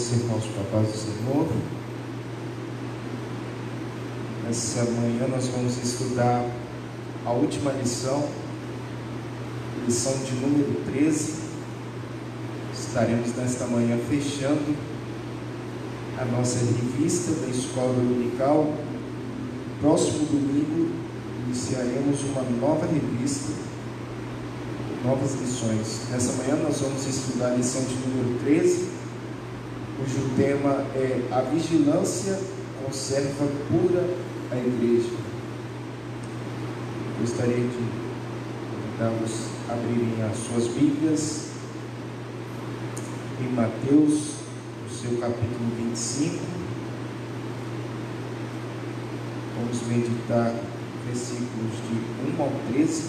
os irmãos com a paz do Senhor. Nessa manhã nós vamos estudar a última lição de número 13. Estaremos nesta manhã fechando a nossa revista da Escola Dominical. Próximo domingo iniciaremos uma nova revista, novas lições. Nessa manhã nós vamos estudar a lição de número 13, cujo tema é: a vigilância conserva pura a igreja. Gostaria de convidá-los a abrirem as suas Bíblias em Mateus, no seu capítulo 25. Vamos meditar versículos de 1 ao 13.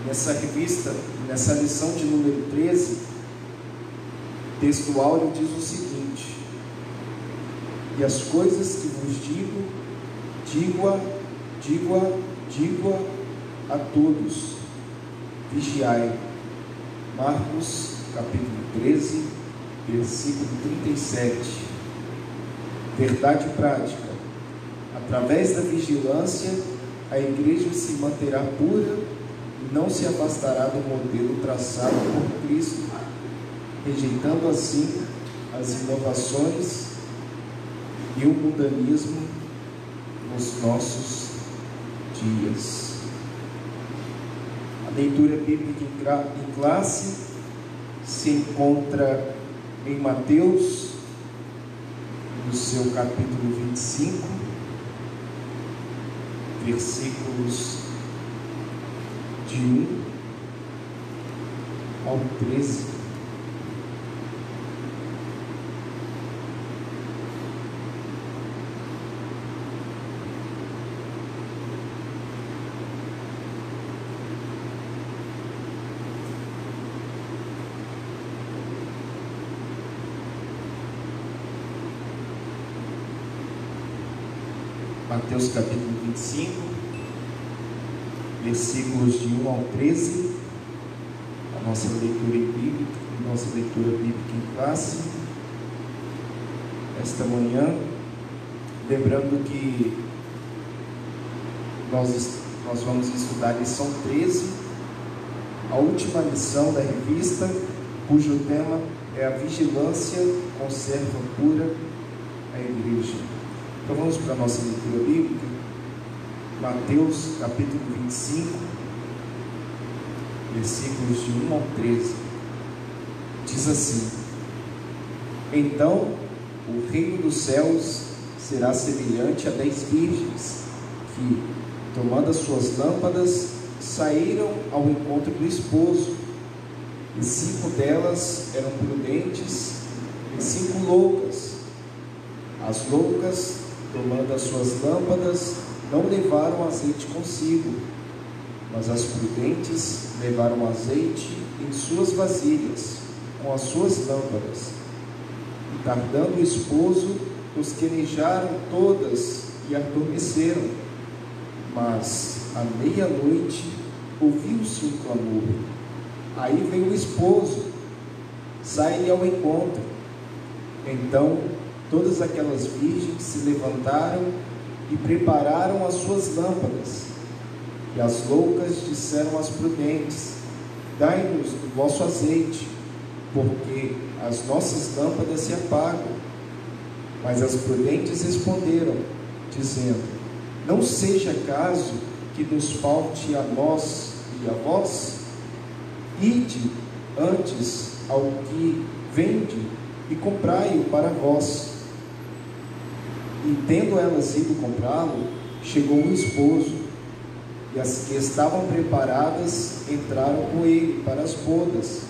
Nessa revista, nessa lição de número 13, o texto áureo diz o seguinte: e as coisas que vos digo a todos, vigiai. Marcos capítulo 13, versículo 37. Verdade prática: através da vigilância, a igreja se manterá pura e não se afastará do modelo traçado por Cristo, rejeitando assim as inovações e o mundanismo nos nossos dias. A leitura bíblica em classe se encontra em Mateus, no seu capítulo 25, versículos de 1 ao 13. Mateus capítulo 25, versículos de 1 ao 13, a nossa leitura bíblica em classe, esta manhã. Lembrando que nós vamos estudar a lição 13, a última lição da revista, cujo tema é: a vigilância conserva pura a igreja. Então vamos para a nossa leitura bíblica. Mateus capítulo 25, versículos de 1 ao 13. Diz assim: então o reino dos céus será semelhante a 10 virgens que, tomando as suas lâmpadas, saíram ao encontro do esposo. E 5 delas eram prudentes e 5 loucas. As loucas, tomando as suas lâmpadas, não levaram azeite consigo, mas as prudentes levaram azeite em suas vasilhas, com as suas lâmpadas. E tardando o esposo, os quenejaram todas e adormeceram. Mas à meia-noite ouviu-se um clamor: aí vem o esposo, sai-lhe ao encontro. Então todas aquelas virgens se levantaram e prepararam as suas lâmpadas. E as loucas disseram às prudentes: dai-nos do vosso azeite, porque as nossas lâmpadas se apagam. Mas as prudentes responderam, dizendo: não seja caso que nos falte a nós e a vós? Ide antes ao que vende e comprai-o para vós. E tendo elas ido comprá-lo, chegou o esposo, e as que estavam preparadas entraram com ele para as bodas,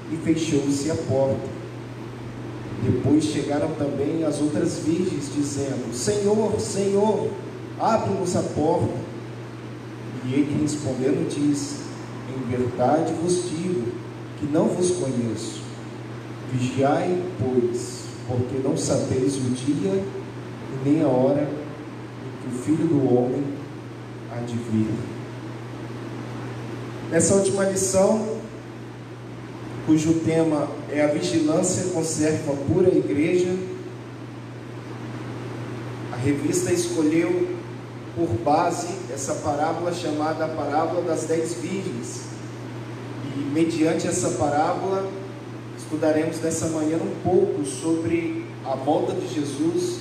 e fechou-se a porta. Depois chegaram também as outras virgens, dizendo: Senhor, Senhor, abre-nos a porta. E ele respondendo disse: em verdade vos digo que não vos conheço. Vigiai, pois, porque não sabeis o dia e nem a hora em que o Filho do Homem há de vir. Nessa última lição, cujo tema é a vigilância conserva a pura igreja. A revista escolheu por base essa parábola chamada a parábola das 10 virgens. E mediante essa parábola estudaremos nessa manhã um pouco sobre a volta de Jesus,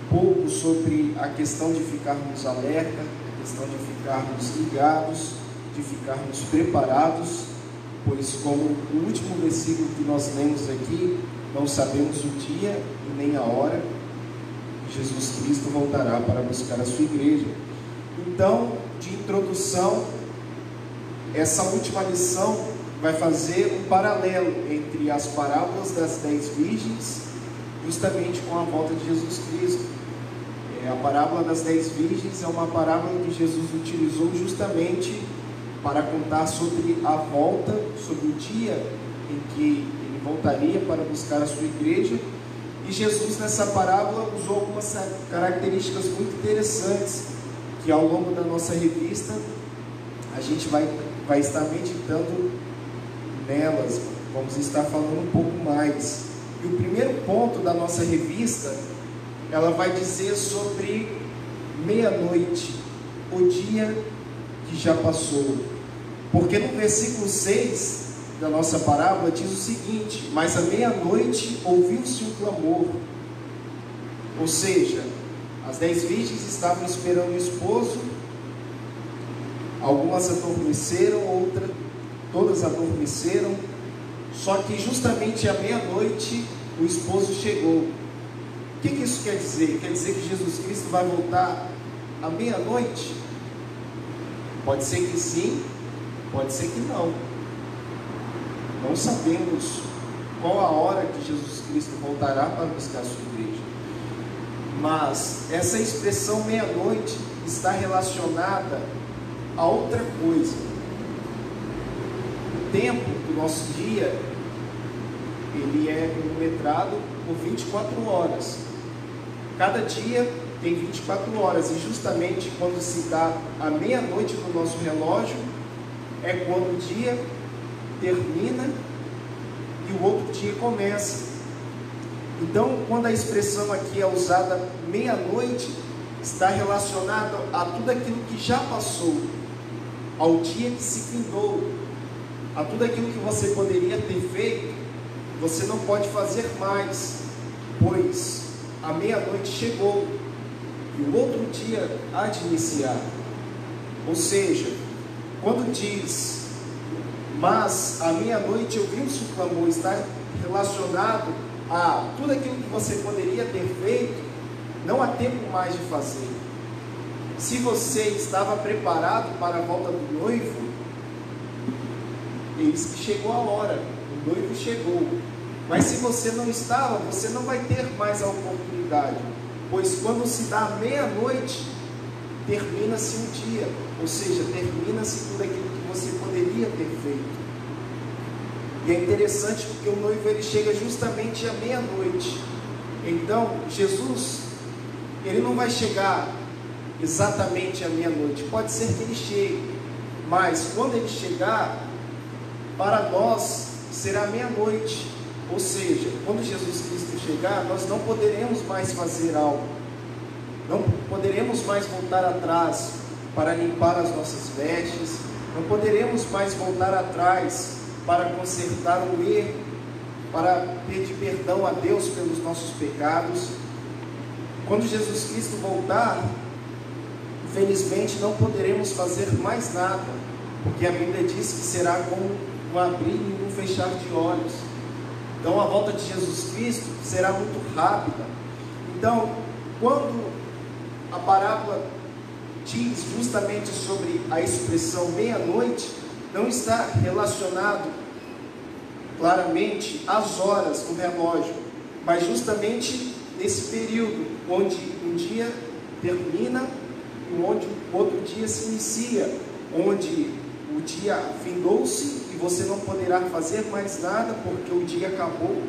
um pouco sobre a questão de ficarmos alerta, a questão de ficarmos ligados, de ficarmos preparados, pois como o último versículo que nós lemos aqui, não sabemos o dia e nem a hora que Jesus Cristo voltará para buscar a sua igreja. Então, de introdução, essa última lição vai fazer um paralelo entre as parábolas das 10 virgens, justamente com a volta de Jesus Cristo. A parábola das 10 virgens é uma parábola que Jesus utilizou justamente para contar sobre a volta, sobre o dia em que ele voltaria para buscar a sua igreja. E Jesus nessa parábola usou algumas características muito interessantes, que ao longo da nossa revista a gente vai estar meditando nelas, vamos estar falando um pouco mais. E o primeiro ponto da nossa revista, ela vai dizer sobre meia-noite, o dia que já passou. Porque no versículo 6 da nossa parábola diz o seguinte: mas à meia-noite ouviu-se um clamor. Ou seja, as 10 virgens estavam esperando o esposo, algumas adormeceram, todas adormeceram, só que justamente à meia-noite o esposo chegou. O que isso quer dizer? Quer dizer que Jesus Cristo vai voltar à meia-noite? Pode ser que sim, pode ser que não. Não sabemos qual a hora que Jesus Cristo voltará para buscar a sua igreja. Mas essa expressão meia-noite está relacionada a outra coisa. O tempo do nosso dia, ele é cronometrado por 24 horas. Cada dia tem 24 horas, e justamente quando se dá a meia-noite no nosso relógio, é quando o dia termina e o outro dia começa. Então, quando a expressão aqui é usada meia-noite, está relacionado a tudo aquilo que já passou, ao dia que se findou, a tudo aquilo que você poderia ter feito, você não pode fazer mais, pois a meia-noite chegou e o outro dia há de iniciar. Ou seja, quando diz mas à meia-noite ouviu-se o clamor, está relacionado a tudo aquilo que você poderia ter feito, não há tempo mais de fazer. Se você estava preparado para a volta do noivo, eis que chegou a hora, o noivo chegou. Mas se você não estava, você não vai ter mais a oportunidade, pois quando se dá meia-noite, termina-se um dia, ou seja, termina-se tudo aquilo que você poderia ter feito. E é interessante porque o noivo ele chega justamente à meia-noite. Então, Jesus, ele não vai chegar exatamente à meia-noite. Pode ser que ele chegue, mas quando ele chegar, para nós será meia-noite. Ou seja, quando Jesus Cristo chegar, nós não poderemos mais fazer algo, não poderemos mais voltar atrás para limpar as nossas vestes, não poderemos mais voltar atrás para consertar o erro, para pedir perdão a Deus pelos nossos pecados. Quando Jesus Cristo voltar, infelizmente não poderemos fazer mais nada, porque a Bíblia diz que será como um abrir e um fechar de olhos. Então a volta de Jesus Cristo será muito rápida. Então, quando a parábola diz justamente sobre a expressão meia-noite, não está relacionado claramente às horas do relógio, mas justamente nesse período onde um dia termina e onde o outro dia se inicia, onde o dia findou-se e você não poderá fazer mais nada porque o dia acabou,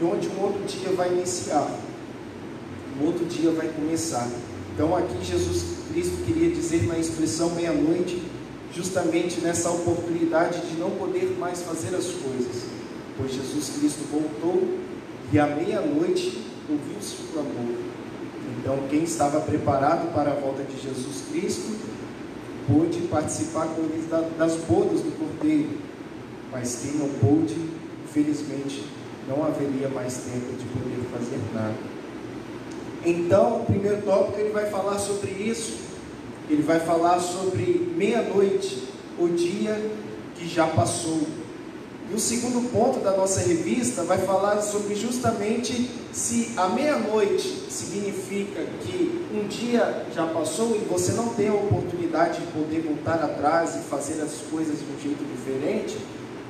e onde um outro dia vai iniciar, um outro dia vai começar. Então aqui Jesus Cristo queria dizer na expressão meia-noite justamente nessa oportunidade de não poder mais fazer as coisas, pois Jesus Cristo voltou e à meia-noite ouviu-se o clamor. Então, quem estava preparado para a volta de Jesus Cristo pôde participar com eles das bodas do Cordeiro, mas quem não pôde, infelizmente, não haveria mais tempo de poder fazer nada. Então, o primeiro tópico ele vai falar sobre isso. Ele vai falar sobre meia-noite, o dia que já passou. E o segundo ponto da nossa revista vai falar sobre justamente se a meia-noite significa que um dia já passou e você não tem a oportunidade de poder voltar atrás e fazer as coisas de um jeito diferente.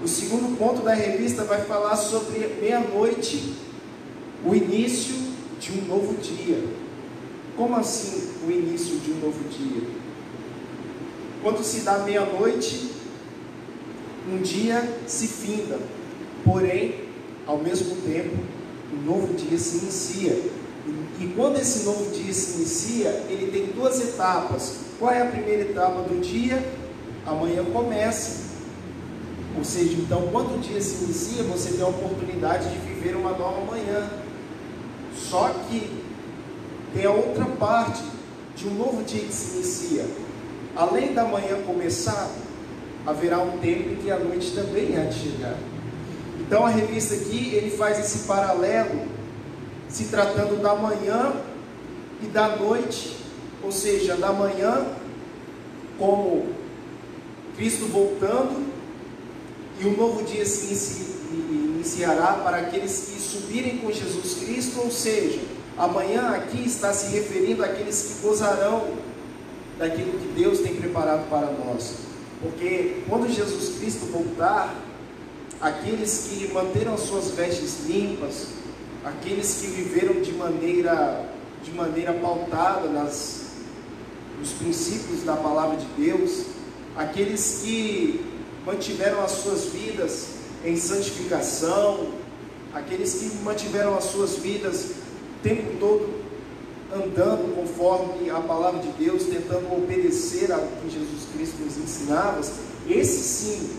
O segundo ponto da revista vai falar sobre meia-noite, o início de um novo dia. Como assim o início de um novo dia? Quando se dá meia-noite, um dia se finda, porém, ao mesmo tempo, um novo dia se inicia. E quando esse novo dia se inicia, ele tem duas etapas. Qual é a primeira etapa do dia? Amanhã começa. Ou seja, então, quando o dia se inicia, você tem a oportunidade de viver uma nova manhã. Só que tem a outra parte de um novo dia que se inicia. Além da manhã começar, haverá um tempo em que a noite também há de chegar. Então a revista aqui, ele faz esse paralelo, se tratando da manhã e da noite, ou seja, da manhã como Cristo voltando, e um novo dia se iniciará para aqueles que subirem com Jesus Cristo, ou seja, amanhã aqui está se referindo àqueles que gozarão daquilo que Deus tem preparado para nós. Porque quando Jesus Cristo voltar, aqueles que manteram as suas vestes limpas, aqueles que viveram de maneira pautada nos princípios da palavra de Deus, aqueles que mantiveram as suas vidas em santificação, aqueles que mantiveram as suas vidas o tempo todo andando conforme a palavra de Deus, tentando obedecer ao que Jesus Cristo nos ensinava, esse sim,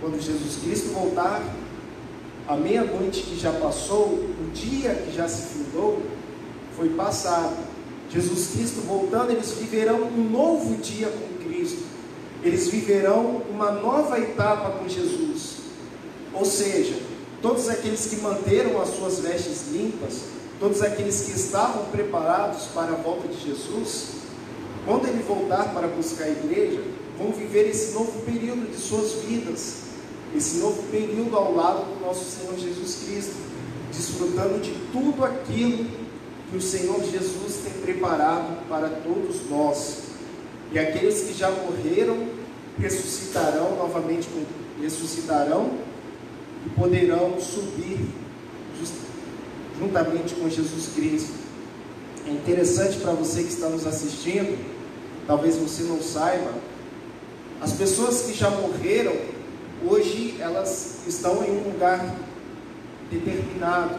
quando Jesus Cristo voltar, a meia-noite que já passou, o dia que já se findou, foi passado. Jesus Cristo voltando, eles viverão um novo dia com Cristo, eles viverão uma nova etapa com Jesus. Ou seja, todos aqueles que manteram as suas vestes limpas, todos aqueles que estavam preparados para a volta de Jesus, quando Ele voltar para buscar a igreja, vão viver esse novo período de suas vidas, esse novo período ao lado do nosso Senhor Jesus Cristo, desfrutando de tudo aquilo que o Senhor Jesus tem preparado para todos nós. E aqueles que já morreram, ressuscitarão novamente, ressuscitarão e poderão subir juntamente com Jesus Cristo. É interessante para você que está nos assistindo, talvez você não saiba, as pessoas que já morreram, hoje elas estão em um lugar determinado,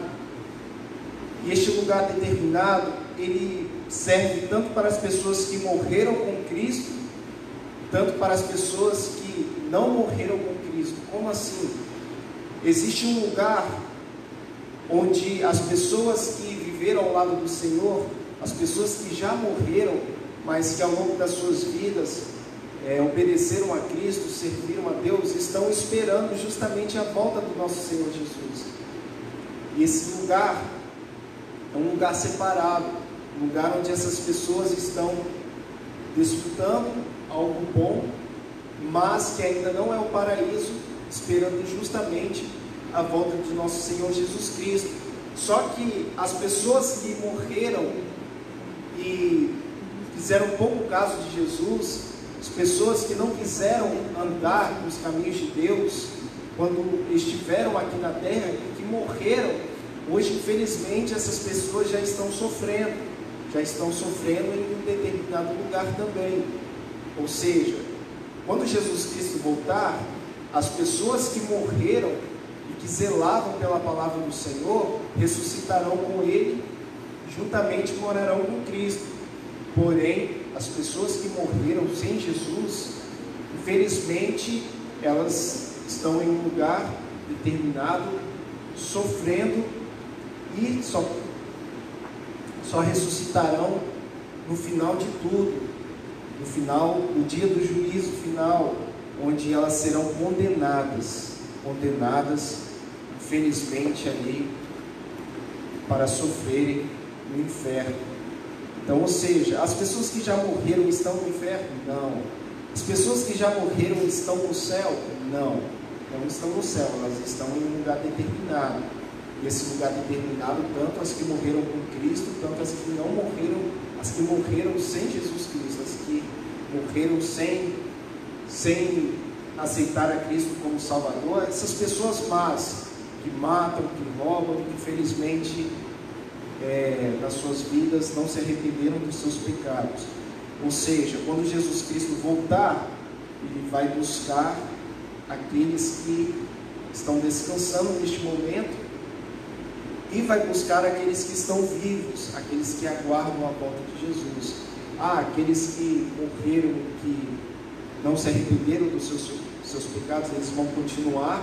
e este lugar determinado, ele serve tanto para as pessoas que morreram com Cristo, tanto para as pessoas que não morreram com Cristo. Como assim? Existe um lugar onde as pessoas que viveram ao lado do Senhor, as pessoas que já morreram, mas que ao longo das suas vidas obedeceram a Cristo, serviram a Deus, estão esperando justamente a volta do nosso Senhor Jesus. E esse lugar é um lugar separado, um lugar onde essas pessoas estão desfrutando algo bom, mas que ainda não é o paraíso, esperando justamente a volta de nosso Senhor Jesus Cristo. Só que as pessoas que morreram e fizeram pouco caso de Jesus, as pessoas que não quiseram andar nos caminhos de Deus, quando estiveram aqui na terra e que morreram, hoje infelizmente essas pessoas já estão sofrendo em um determinado lugar também. Ou seja, quando Jesus Cristo voltar, as pessoas que morreram e que zelavam pela palavra do Senhor, ressuscitarão com Ele, juntamente morarão com Cristo. Porém, as pessoas que morreram sem Jesus, Infelizmente, elas estão em um lugar determinado, sofrendo, e só ressuscitarão no final de tudo, no final, no dia do juízo final, onde elas serão condenadas, infelizmente, ali, para sofrerem no inferno. Então, ou seja, as pessoas que já morreram estão no inferno? Não. As pessoas que já morreram estão no céu? Não. Não estão no céu, elas estão em um lugar determinado. E esse lugar determinado, tanto as que morreram com Cristo, tanto as que não morreram, as que morreram sem Jesus Cristo, as que morreram sem aceitar a Cristo como Salvador, essas pessoas más, que matam, que roubam, que infelizmente nas suas vidas não se arrependeram dos seus pecados. Ou seja, quando Jesus Cristo voltar, Ele vai buscar aqueles que estão descansando neste momento, e vai buscar aqueles que estão vivos, aqueles que aguardam a volta de Jesus. Aqueles que morreram, que não se arrependeram dos seus pecados, eles vão continuar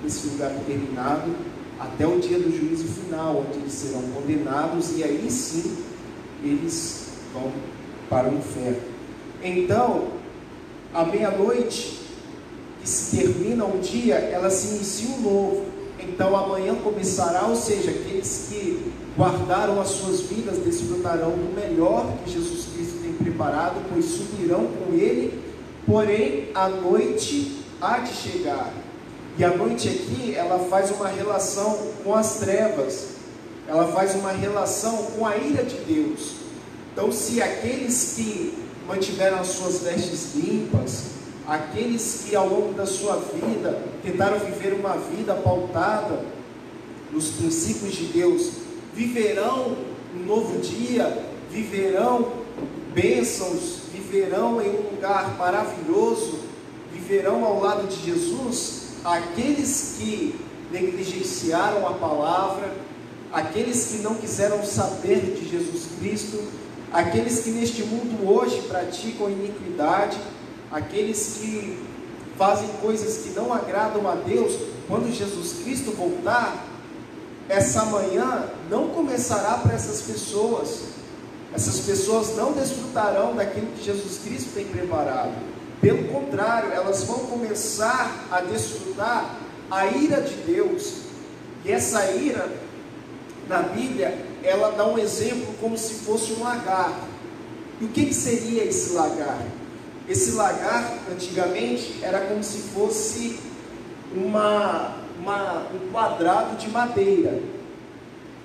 nesse lugar determinado até o dia do juízo final, onde eles serão condenados, e aí sim eles vão para o inferno. Então, à meia-noite, que se termina um dia, ela se inicia um novo. Então amanhã começará, ou seja, aqueles que guardaram as suas vidas desfrutarão do melhor que Jesus Cristo tem preparado, pois subirão com Ele, porém a noite há de chegar. E a noite aqui, ela faz uma relação com as trevas, ela faz uma relação com a ira de Deus. Então, se aqueles que mantiveram as suas vestes limpas, aqueles que ao longo da sua vida tentaram viver uma vida pautada nos princípios de Deus, viverão um novo dia, viverão bênçãos, viverão em um lugar maravilhoso, viverão ao lado de Jesus. Aqueles que negligenciaram a palavra, aqueles que não quiseram saber de Jesus Cristo, aqueles que neste mundo hoje praticam iniquidade, aqueles que fazem coisas que não agradam a Deus, quando Jesus Cristo voltar, essa manhã não começará para essas pessoas. Essas pessoas não desfrutarão daquilo que Jesus Cristo tem preparado. Pelo contrário, elas vão começar a desfrutar a ira de Deus. E essa ira, na Bíblia, ela dá um exemplo como se fosse um lagarto. E o que seria esse lagarto? Esse lagarto, antigamente, era como se fosse um quadrado de madeira,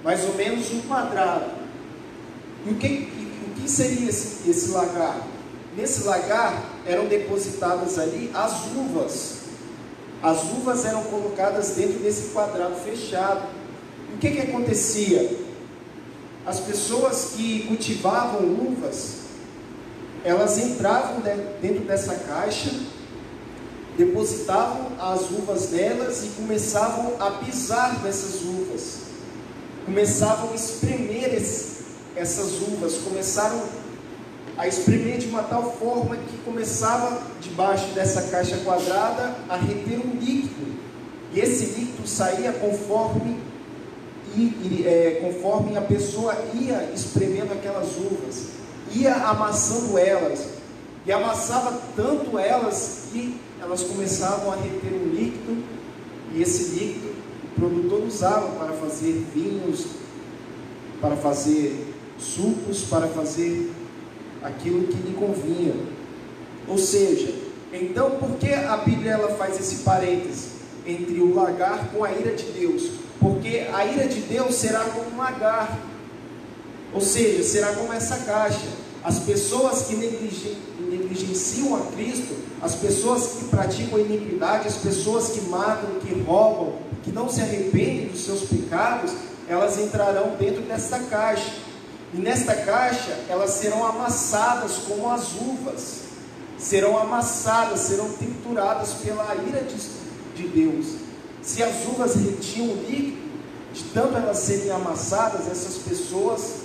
mais ou menos um quadrado. E o que seria esse lagarto? Nesse lagarto eram depositadas ali as uvas. As uvas eram colocadas dentro desse quadrado fechado. E o que acontecia? As pessoas que cultivavam uvas, elas entravam dentro dessa caixa, depositavam as uvas delas e começavam a pisar nessas uvas, começavam a espremer essas uvas, começaram a espremer de uma tal forma que começava debaixo dessa caixa quadrada a reter um líquido, e esse líquido saía conforme a pessoa ia espremendo aquelas uvas, ia amassando elas, e amassava tanto elas que elas começavam a reter um líquido, e esse líquido o produtor usava para fazer vinhos, para fazer sucos, para fazer aquilo que lhe convinha. Ou seja, então por que a Bíblia ela faz esse parêntese entre o lagarto com a ira de Deus? Porque a ira de Deus será como um lagarto, ou seja, será como essa caixa. As pessoas que negligenciam a Cristo, as pessoas que praticam iniquidade, as pessoas que matam, que roubam, que não se arrependem dos seus pecados, elas entrarão dentro desta caixa. E nesta caixa elas serão amassadas como as uvas, serão amassadas, serão trituradas pela ira de Deus. Se as uvas retinham o líquido, de tanto elas serem amassadas, essas pessoas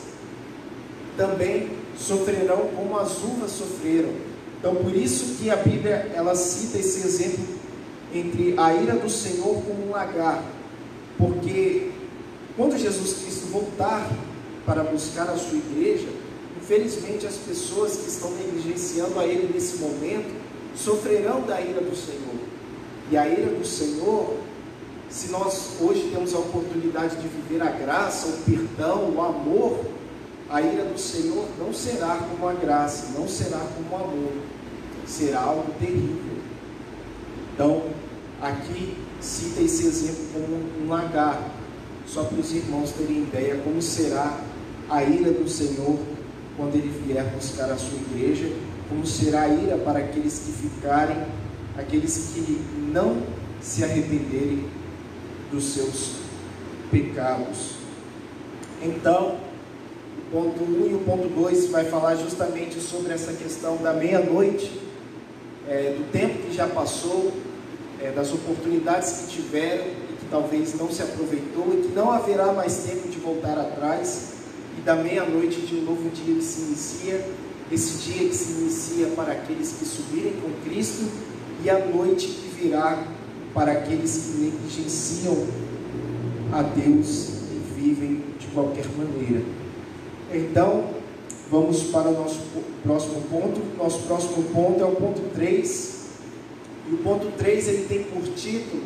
também sofrerão como as uvas sofreram. Então, por isso que a Bíblia, ela cita esse exemplo entre a ira do Senhor como um lagar, porque quando Jesus Cristo voltar para buscar a sua igreja, infelizmente as pessoas que estão negligenciando a Ele nesse momento, sofrerão da ira do Senhor. E a ira do Senhor, se nós hoje temos a oportunidade de viver a graça, o perdão, o amor, a ira do Senhor não será como a graça, não será como o amor, será algo terrível. Então, aqui cita esse exemplo como um lagar, só para os irmãos terem ideia como será a ira do Senhor quando Ele vier buscar a sua igreja, como será a ira para aqueles que ficarem, aqueles que não se arrependerem dos seus pecados. Então, o ponto 1 e o ponto 2 vai falar justamente sobre essa questão da meia-noite, do tempo que já passou, das oportunidades que tiveram e que talvez não se aproveitou e que não haverá mais tempo de voltar atrás, e da meia-noite de um novo dia que se inicia, esse dia que se inicia para aqueles que subirem com Cristo, e a noite que virá para aqueles que negligenciam a Deus e vivem de qualquer maneira. Então, vamos para o nosso próximo ponto. Nosso próximo ponto é o ponto 3. E o ponto 3, ele tem por título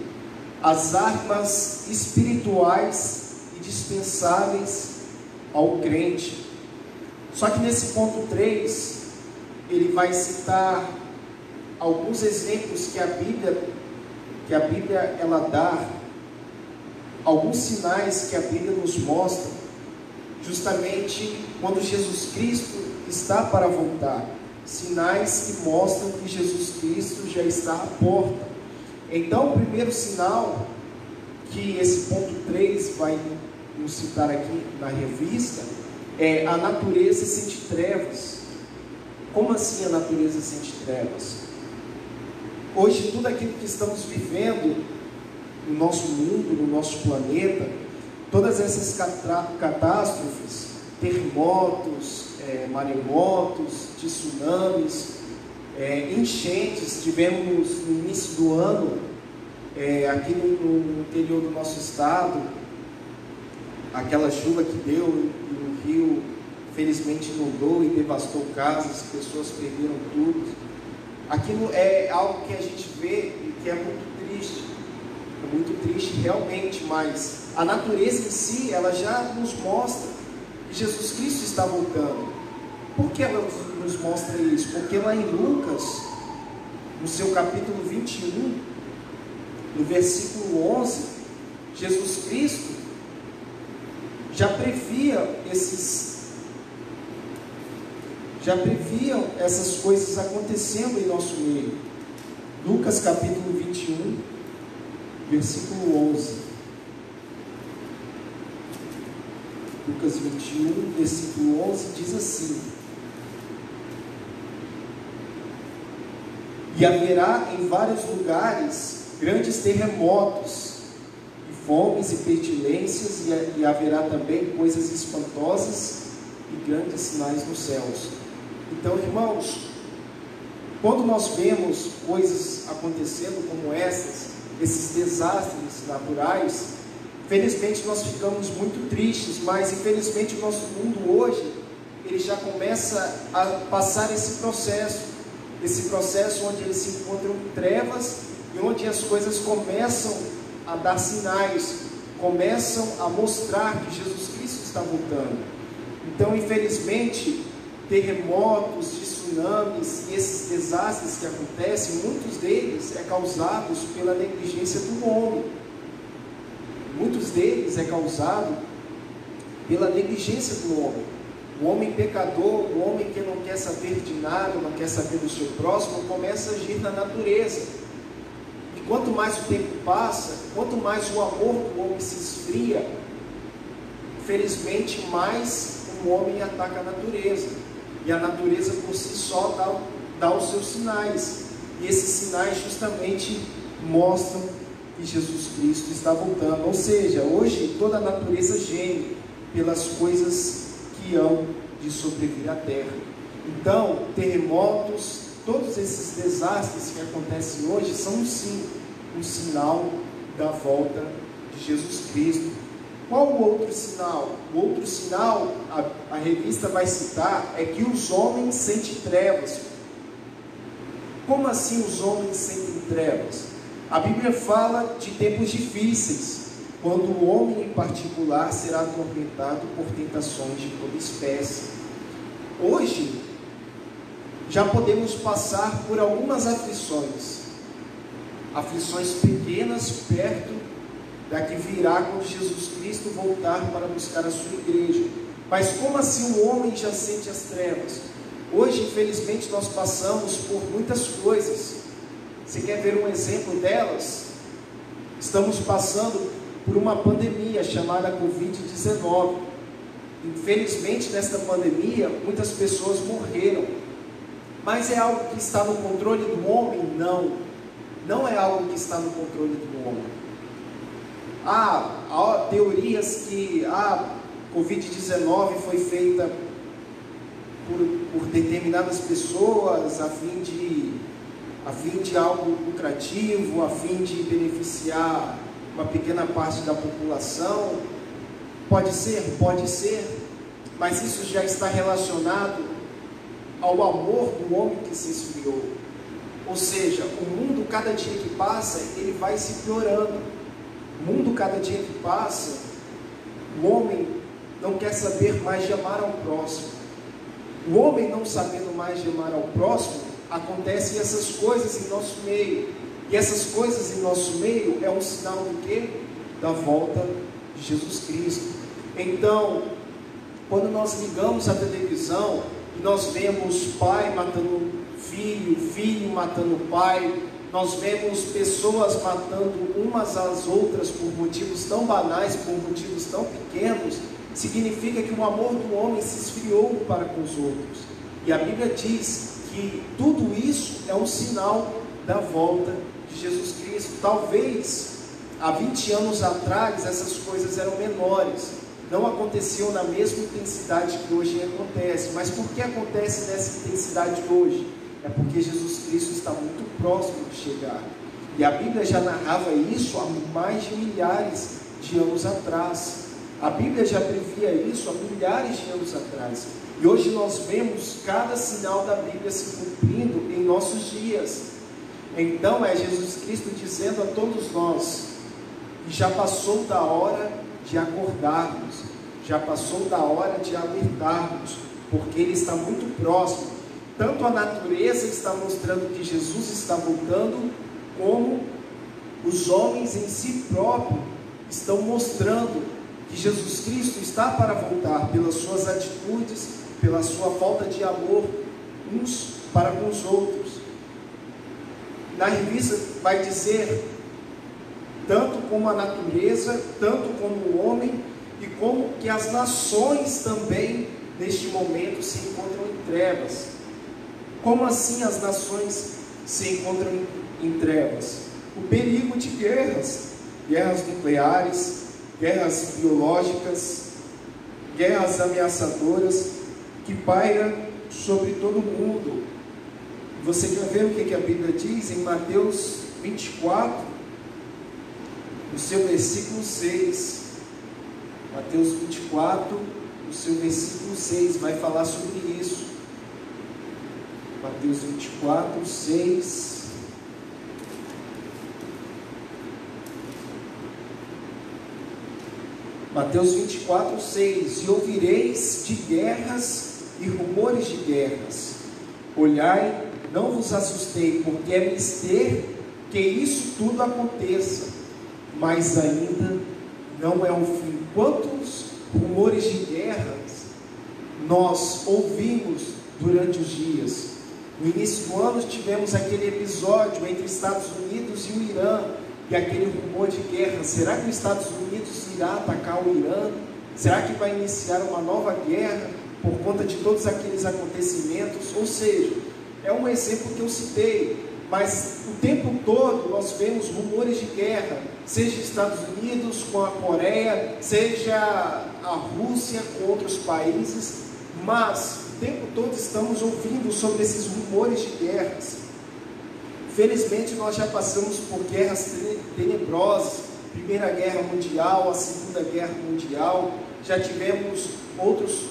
as armas espirituais e dispensáveis ao crente. Só que nesse ponto 3, ele vai citar alguns exemplos que a Bíblia ela dá, alguns sinais que a Bíblia nos mostra, justamente quando Jesus Cristo está para voltar. Sinais que mostram que Jesus Cristo já está à porta. Então, o primeiro sinal que esse ponto 3 vai nos citar aqui na revista é: a natureza sente trevas. Como assim a natureza sente trevas? Hoje, tudo aquilo que estamos vivendo no nosso mundo, no nosso planeta, todas essas catástrofes, terremotos, maremotos, tsunamis, enchentes, tivemos no início do ano, aqui no interior do nosso estado, aquela chuva que deu e o rio felizmente inundou e devastou casas, pessoas perderam tudo. Aquilo é algo que a gente vê e que é muito triste realmente, mas a natureza em si, ela já nos mostra que Jesus Cristo está voltando. Por que ela nos mostra isso? Porque lá em Lucas, no seu capítulo 21, no versículo 11, Jesus Cristo já previam essas coisas acontecendo em nosso meio. Lucas capítulo 21, versículo 11. Lucas 21, versículo 11 diz assim: e haverá em vários lugares grandes terremotos, e fomes e pestilências, e haverá também coisas espantosas e grandes sinais nos céus. Então, irmãos, quando nós vemos coisas acontecendo como essas, esses desastres naturais, felizmente nós ficamos muito tristes, mas infelizmente o nosso mundo hoje, ele já começa a passar esse processo onde eles se encontram em trevas e onde as coisas começam a dar sinais, começam a mostrar que Jesus Cristo está voltando. Então, infelizmente, terremotos, tsunamis e esses desastres que acontecem, muitos deles é causados pela negligência do homem. Muitos deles é causado pela negligência do homem. O homem pecador, o homem que não quer saber de nada, não quer saber do seu próximo, começa a agir na natureza. E quanto mais o tempo passa, quanto mais o amor do homem se esfria, infelizmente mais o homem ataca a natureza. E a natureza por si só dá os seus sinais. E esses sinais justamente mostram que Jesus Cristo está voltando. Ou seja, hoje toda a natureza geme pelas coisas que hão de sobrevir à terra. Então, terremotos, todos esses desastres que acontecem hoje são sim um sinal da volta de Jesus Cristo. Qual o outro sinal? O outro sinal, a revista vai citar, é que os homens sentem trevas. Como assim os homens sentem trevas? A Bíblia fala de tempos difíceis, quando o homem em particular será atormentado por tentações de toda espécie. Hoje, já podemos passar por algumas aflições pequenas perto da que virá quando Jesus Cristo voltar para buscar a sua igreja. Mas como assim o homem já sente as trevas? Hoje, infelizmente, nós passamos por muitas coisas. Você quer ver um exemplo delas? Estamos passando por uma pandemia chamada Covid-19. Infelizmente, nesta pandemia, muitas pessoas morreram. Mas é algo que está no controle do homem? Não. Não é algo que está no controle do homem. Há teorias que a Covid-19 foi feita por determinadas pessoas a fim de algo lucrativo, a fim de beneficiar uma pequena parte da população. Pode ser, mas isso já está relacionado ao amor do homem que se esfriou. Ou seja, o mundo, cada dia que passa, ele vai se piorando. O mundo, cada dia que passa, o homem não quer saber mais de amar ao próximo. O homem não sabendo mais de amar ao próximo, acontecem essas coisas em nosso meio. E essas coisas em nosso meio é um sinal do quê? Da volta de Jesus Cristo. Então, quando nós ligamos a televisão e nós vemos pai matando filho, filho matando pai, nós vemos pessoas matando umas às outras por motivos tão banais, por motivos tão pequenos, significa que o amor do homem se esfriou para com os outros. E a Bíblia diz que tudo isso é um sinal da volta de Jesus Cristo. Talvez há 20 anos atrás essas coisas eram menores, não aconteciam na mesma intensidade que hoje acontece. Mas por que acontece nessa intensidade hoje? É porque Jesus Cristo está muito próximo de chegar. E a Bíblia já narrava isso há mais de milhares de anos atrás. A Bíblia já previa isso há milhares de anos atrás. E hoje nós vemos cada sinal da Bíblia se cumprindo em nossos dias. Então é Jesus Cristo dizendo a todos nós que já passou da hora de acordarmos, já passou da hora de alertarmos, porque Ele está muito próximo. Tanto a natureza está mostrando que Jesus está voltando, como os homens em si próprios estão mostrando que Jesus Cristo está para voltar, pelas suas atitudes, pela sua falta de amor uns para com os outros. Na revista vai dizer, tanto como a natureza, tanto como o homem, e como que as nações também, neste momento, se encontram em trevas. Como assim as nações se encontram em trevas? O perigo de guerras nucleares, guerras biológicas, guerras ameaçadoras, que paira sobre todo mundo. Você quer ver o que a Bíblia diz em Mateus 24, no seu versículo 6. Mateus 24, no seu versículo 6, vai falar sobre isso. Mateus 24, 6. Mateus 24, 6. E ouvireis de guerras e rumores de guerras. Olhai, não vos assustei, porque é menester que isso tudo aconteça, mas ainda não é o fim. Quantos rumores de guerras nós ouvimos durante os dias? No início do ano tivemos aquele episódio entre Estados Unidos e o Irã, e aquele rumor de guerra. Será que os Estados Unidos irá atacar o Irã? Será que vai iniciar uma nova guerra por conta de todos aqueles acontecimentos? Ou seja, é um exemplo que eu citei, mas o tempo todo nós vemos rumores de guerra, seja Estados Unidos com a Coreia, seja a Rússia com outros países. Mas o tempo todo estamos ouvindo sobre esses rumores de guerras. Felizmente nós já passamos por guerras tenebrosas, Primeira Guerra Mundial, a Segunda Guerra Mundial, já tivemos outros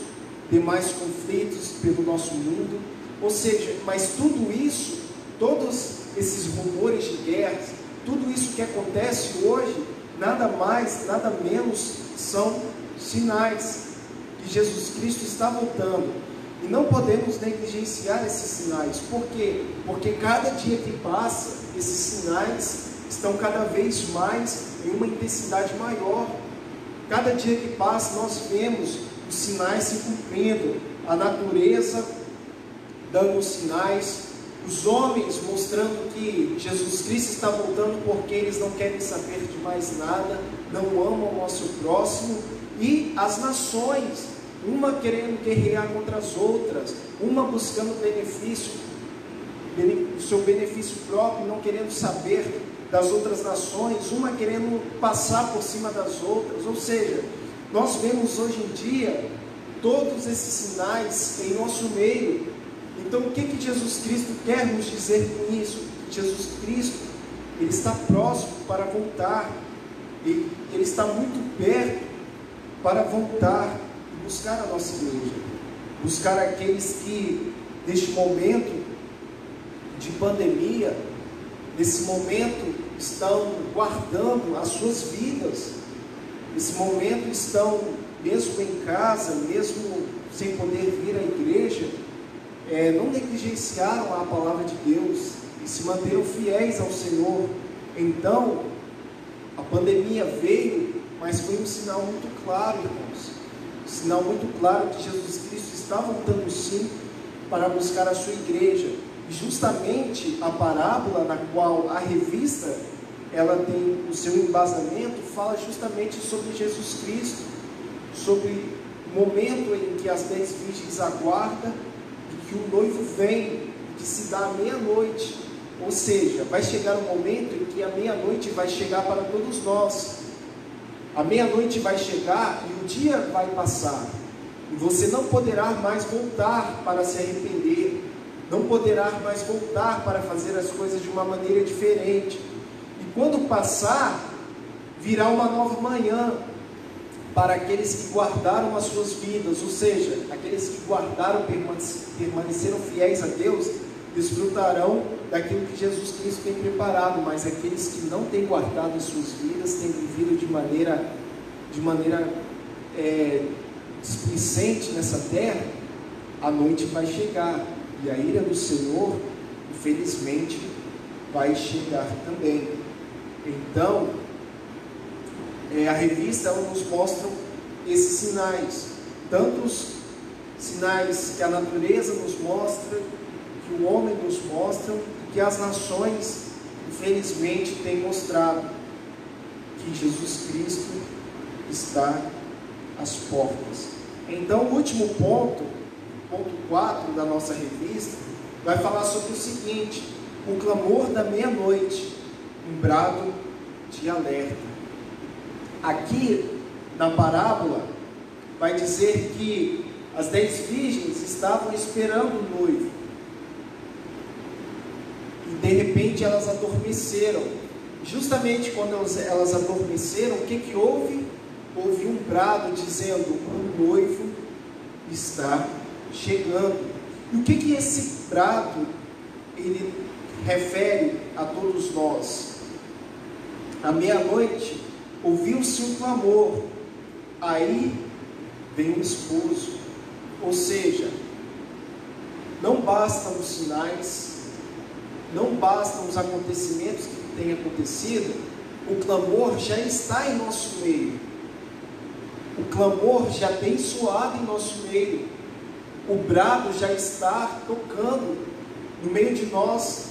demais conflitos pelo nosso mundo, ou seja, mas tudo isso, todos esses rumores de guerras, tudo isso que acontece hoje, nada mais, nada menos são sinais que Jesus Cristo está voltando. E não podemos negligenciar esses sinais. Por quê? Porque cada dia que passa, esses sinais estão cada vez mais em uma intensidade maior. Cada dia que passa, nós vemos os sinais se cumprindo, a natureza dando sinais, os homens mostrando que Jesus Cristo está voltando porque eles não querem saber de mais nada, não amam o nosso próximo, e as nações, uma querendo guerrear contra as outras, uma buscando benefício, o seu benefício próprio, não querendo saber das outras nações, uma querendo passar por cima das outras. Ou seja, nós vemos hoje em dia todos esses sinais em nosso meio. Então o que Jesus Cristo quer nos dizer com isso? Jesus Cristo, Ele está próximo para voltar, Ele está muito perto para voltar e buscar a nossa igreja, buscar aqueles que neste momento de pandemia, nesse momento estão guardando as suas vidas, nesse momento estão mesmo em casa, mesmo sem poder vir à igreja, não negligenciaram a palavra de Deus e se manteram fiéis ao Senhor. Então, a pandemia veio, mas foi um sinal muito claro, irmãos, um sinal muito claro que Jesus Cristo está voltando sim para buscar a sua igreja. E justamente a parábola na qual a revista ela tem o seu embasamento fala justamente sobre Jesus Cristo, sobre o momento em que as 10 virgens aguardam e que o noivo vem, que se dá à meia-noite. Ou seja, vai chegar um momento em que a meia-noite vai chegar para todos nós. A meia-noite vai chegar e o dia vai passar, e você não poderá mais voltar para se arrepender, não poderá mais voltar para fazer as coisas de uma maneira diferente. E quando passar, virá uma nova manhã para aqueles que guardaram as suas vidas, ou seja, aqueles que guardaram, permaneceram fiéis a Deus, desfrutarão daquilo que Jesus Cristo tem preparado. Mas aqueles que não têm guardado as suas vidas, têm vivido de maneira displicente nessa terra, a noite vai chegar, e a ira do Senhor, infelizmente, vai chegar também. Então, a revista ela nos mostra esses sinais, tantos sinais que a natureza nos mostra, que o homem nos mostra, e que as nações, infelizmente, têm mostrado que Jesus Cristo está às portas. Então, o último ponto 4 da nossa revista, vai falar sobre o seguinte: o clamor da meia-noite, um brado de alerta. Aqui, na parábola, vai dizer que as 10 virgens estavam esperando o noivo, e de repente elas adormeceram. Justamente quando elas adormeceram, o que houve? Houve um brado dizendo: o noivo está chegando. E o que esse brado ele refere a todos nós? À meia-noite ouviu-se um clamor, aí vem o esposo. Ou seja, não bastam os sinais, não bastam os acontecimentos que têm acontecido, o clamor já está em nosso meio, o clamor já tem soado em nosso meio, o brado já está tocando no meio de nós.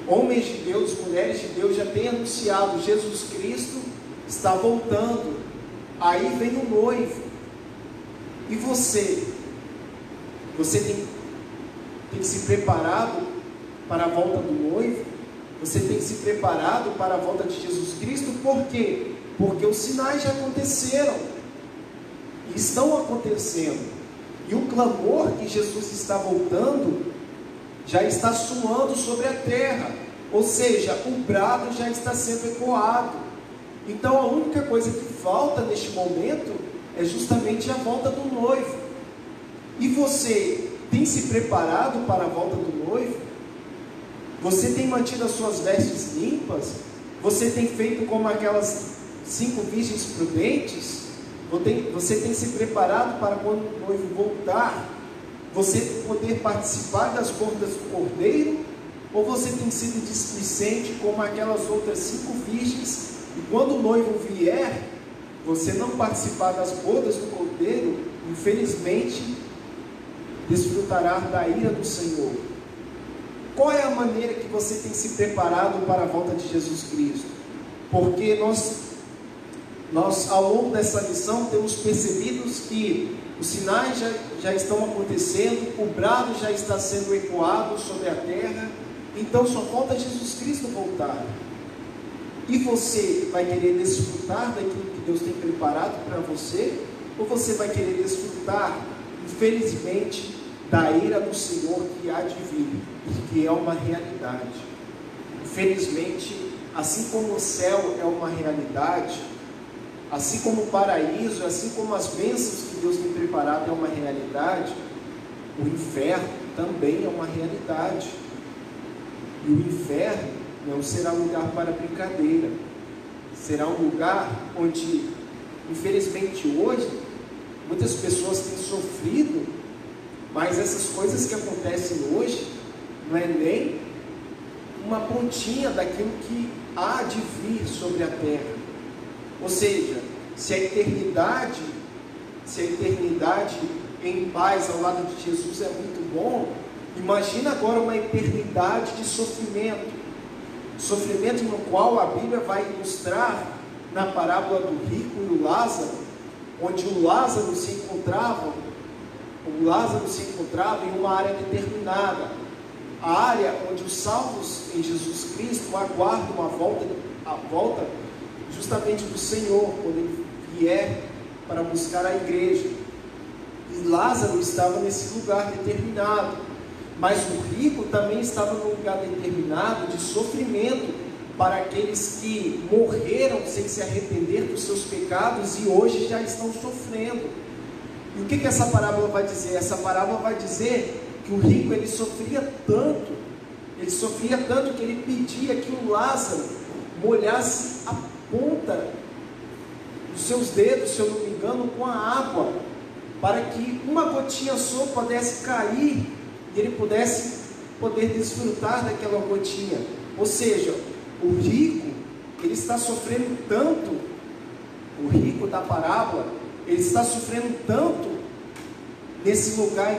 Homens de Deus, mulheres de Deus já têm anunciado: Jesus Cristo está voltando, aí vem o noivo. E você tem se preparado para a volta do noivo? Você tem se preparado para a volta de Jesus Cristo? Por quê? Porque os sinais já aconteceram, e estão acontecendo, E o clamor que Jesus está voltando já está soando sobre a terra, ou seja, o brado já está sendo ecoado. Então a única coisa que falta neste momento é justamente a volta do noivo. E você tem se preparado para a volta do noivo? Você tem mantido as suas vestes limpas? Você tem feito como aquelas 5 virgens prudentes? Você tem se preparado para quando o noivo voltar, você poder participar das bodas do Cordeiro? Ou você tem sido displicente como aquelas outras 5 virgens, e quando o noivo vier, você não participar das bodas do Cordeiro, infelizmente, desfrutará da ira do Senhor? Qual é a maneira que você tem se preparado para a volta de Jesus Cristo? Porque nós ao longo dessa lição temos percebido que os sinais já estão acontecendo, o brado já está sendo ecoado sobre a terra, então só falta Jesus Cristo voltar. E você vai querer desfrutar daquilo que Deus tem preparado para você? Ou você vai querer desfrutar, infelizmente, da ira do Senhor que há de vir, que é uma realidade? Infelizmente, assim como o céu é uma realidade, assim como o paraíso, assim como as bênçãos que Deus tem preparado é uma realidade, o inferno também é uma realidade. E o inferno não será lugar para brincadeira. Será um lugar onde, infelizmente hoje, muitas pessoas têm sofrido, mas essas coisas que acontecem hoje não é nem uma pontinha daquilo que há de vir sobre a terra. Ou seja, se a eternidade em paz ao lado de Jesus é muito bom, imagina agora uma eternidade de sofrimento no qual a Bíblia vai ilustrar na parábola do rico e o Lázaro, onde o Lázaro se encontrava em uma área determinada, a área onde os salvos em Jesus Cristo aguardam a volta justamente do Senhor, quando Ele vier para buscar a igreja. E Lázaro estava nesse lugar determinado, mas o rico também estava num lugar determinado de sofrimento para aqueles que morreram sem se arrepender dos seus pecados e hoje já estão sofrendo. E o que essa parábola vai dizer? Essa parábola vai dizer que o rico ele sofria tanto que ele pedia que o Lázaro molhasse a ponta dos seus dedos, se eu não me engano, com a água, para que uma gotinha só pudesse cair e ele pudesse poder desfrutar daquela gotinha. Ou seja, o rico, ele está sofrendo tanto, o rico da parábola, ele está sofrendo tanto nesse lugar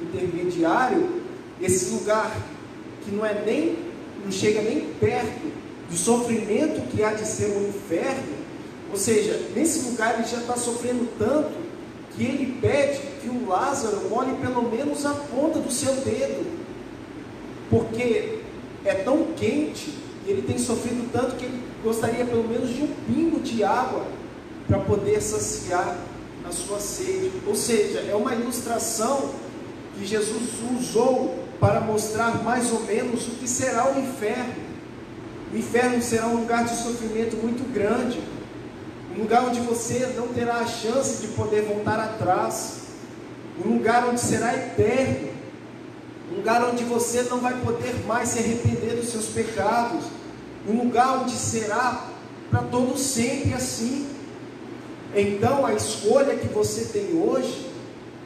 intermediário, esse lugar que não chega nem perto do sofrimento que há de ser o inferno. Ou seja, nesse lugar ele já está sofrendo tanto que ele pede que o Lázaro molhe pelo menos a ponta do seu dedo, porque é tão quente e ele tem sofrido tanto que ele gostaria pelo menos de um pingo de água para poder saciar a sua sede. Ou seja, é uma ilustração que Jesus usou para mostrar mais ou menos o que será o inferno. O inferno será um lugar de sofrimento muito grande, um lugar onde você não terá a chance de poder voltar atrás, um lugar onde será eterno, um lugar onde você não vai poder mais se arrepender dos seus pecados, um lugar onde será para todo sempre assim. Então a escolha que você tem hoje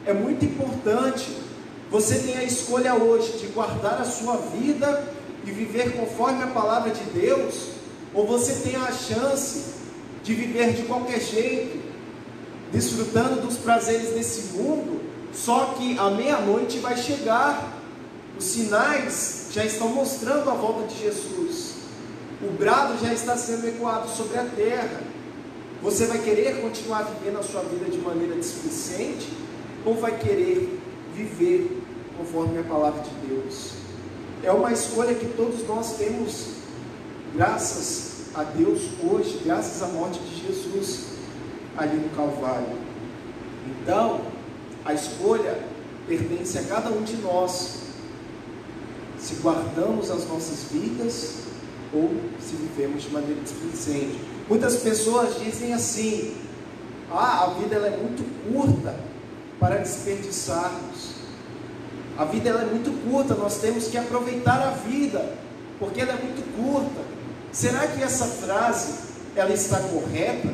é muito importante. Você tem a escolha hoje de guardar a sua vida e viver conforme a palavra de Deus, ou você tem a chance de viver de qualquer jeito, desfrutando dos prazeres desse mundo. Só que a meia-noite vai chegar, os sinais já estão mostrando a volta de Jesus, o brado já está sendo ecoado sobre a terra. Você vai querer continuar vivendo a sua vida de maneira displicente, ou vai querer viver conforme a palavra de Deus? É uma escolha que todos nós temos, graças a Deus hoje, graças à morte de Jesus ali no Calvário. Então, A escolha pertence a cada um de nós, se guardamos as nossas vidas ou se vivemos de maneira displicente. Muitas pessoas dizem assim: a vida ela é muito curta para desperdiçarmos. A vida ela é muito curta, nós temos que aproveitar a vida, porque ela é muito curta. Será que essa frase ela está correta?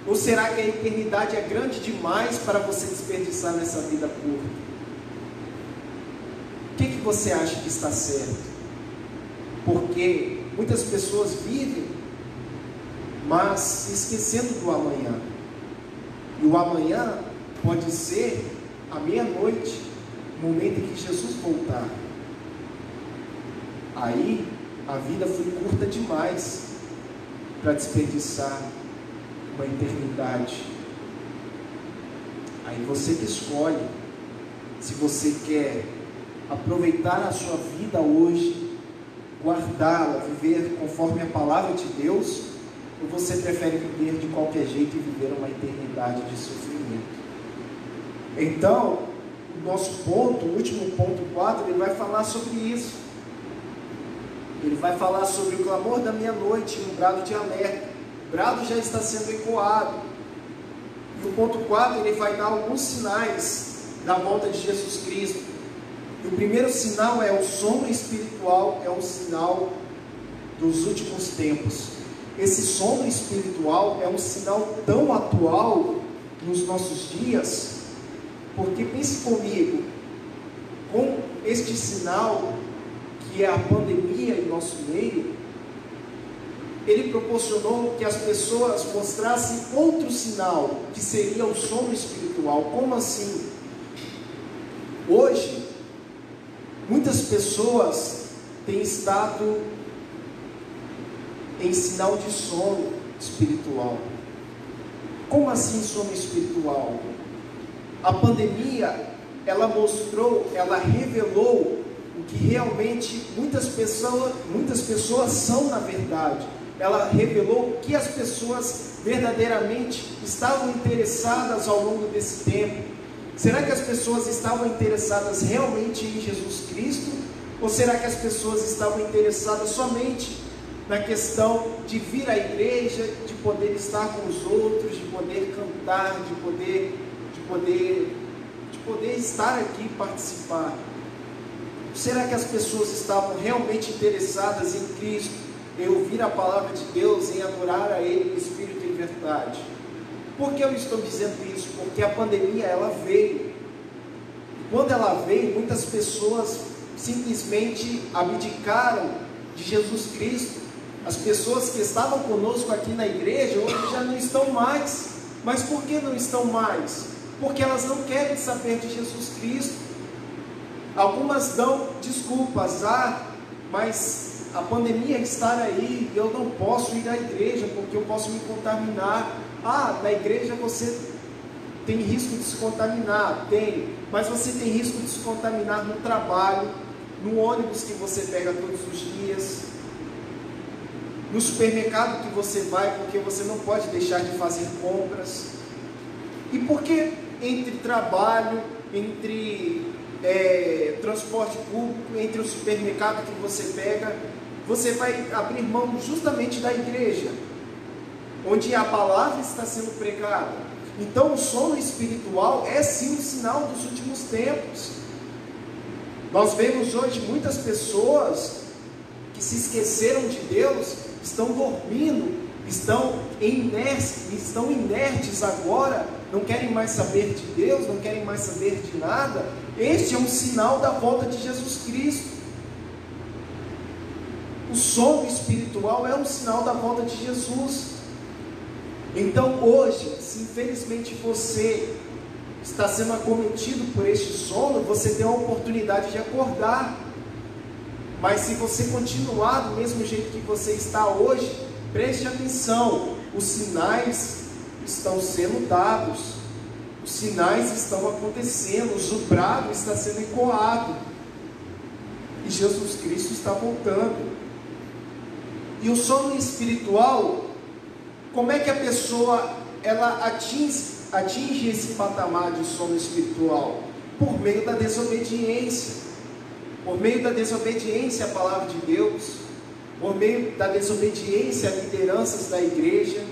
Ou será que a eternidade é grande demais para você desperdiçar nessa vida curta? O que você acha que está certo? Porque muitas pessoas vivem, mas esquecendo do amanhã. E o amanhã pode ser a meia-noite, no momento em que Jesus voltar. Aí a vida foi curta demais para desperdiçar uma eternidade. Aí você que escolhe se você quer aproveitar a sua vida hoje, guardá-la, viver conforme a palavra de Deus, ou você prefere viver de qualquer jeito e viver uma eternidade de sofrimento. Então, o nosso ponto, o último ponto 4, ele vai falar sobre isso. Ele vai falar sobre o clamor da meia-noite, um brado de alerta. O brado já está sendo ecoado. E o ponto 4, ele vai dar alguns sinais da volta de Jesus Cristo. E o primeiro sinal é o sono espiritual, é um sinal dos últimos tempos. Esse sono espiritual é um sinal tão atual nos nossos dias, porque pense comigo, com este sinal que é a pandemia em nosso meio, ele proporcionou que as pessoas mostrassem outro sinal, que seria o sono espiritual. Como assim? Hoje, muitas pessoas têm estado em sinal de sono espiritual. Como assim sono espiritual? A pandemia, ela mostrou, ela revelou o que realmente muitas pessoas são na verdade. Ela revelou o que as pessoas verdadeiramente estavam interessadas ao longo desse tempo. Será que as pessoas estavam interessadas realmente em Jesus Cristo? Ou será que as pessoas estavam interessadas somente na questão de vir à igreja, de poder estar com os outros, de poder cantar, de poder estar aqui e participar? Será que as pessoas estavam realmente interessadas em Cristo, em ouvir a palavra de Deus, em adorar a Ele em espírito e em verdade? Por que eu estou dizendo isso? Porque a pandemia, ela veio. Quando ela veio, muitas pessoas simplesmente abdicaram de Jesus Cristo. As pessoas que estavam conosco aqui na igreja, hoje já não estão mais. Mas por que não estão mais? Porque elas não querem saber de Jesus Cristo. Algumas dão desculpas: mas a pandemia está aí, eu não posso ir à igreja porque eu posso me contaminar. Na igreja você tem risco de se contaminar? Tem, mas você tem risco de se contaminar no trabalho, no ônibus que você pega todos os dias, no supermercado que você vai, porque você não pode deixar de fazer compras. E por que entre trabalho, entre transporte público, entre o supermercado que você pega, você vai abrir mão justamente da igreja, onde a palavra está sendo pregada? Então o sono espiritual é sim um sinal dos últimos tempos. Nós vemos hoje muitas pessoas que se esqueceram de Deus, estão dormindo, estão inertes agora, não querem mais saber de Deus, não querem mais saber de nada. Este é um sinal da volta de Jesus Cristo. O sono espiritual é um sinal da volta de Jesus. Então hoje, se infelizmente você está sendo acometido por este sono, você tem a oportunidade de acordar. Mas se você continuar do mesmo jeito que você está hoje, preste atenção, os sinais estão sendo dados, os sinais estão acontecendo, o sobrado está sendo ecoado, e Jesus Cristo está voltando. E o sono espiritual, como é que a pessoa ela atinge esse patamar de sono espiritual? Por meio da desobediência. Por meio da desobediência à palavra de Deus, por meio da desobediência a lideranças da igreja.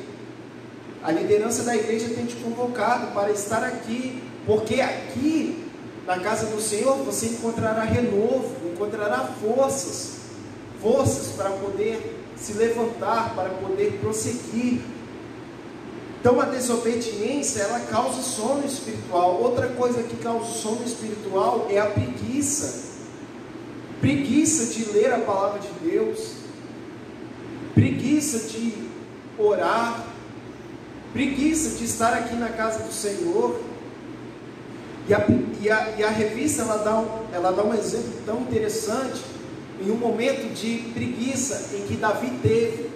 A liderança da igreja tem te convocado para estar aqui, porque aqui, na casa do Senhor, você encontrará renovo, encontrará forças para poder se levantar, para poder prosseguir. Então a desobediência, ela causa sono espiritual. Outra coisa que causa sono espiritual é a preguiça. Preguiça de ler a palavra de Deus, preguiça de orar, preguiça de estar aqui na casa do Senhor. E a revista ela dá um exemplo tão interessante em um momento de preguiça em que Davi teve.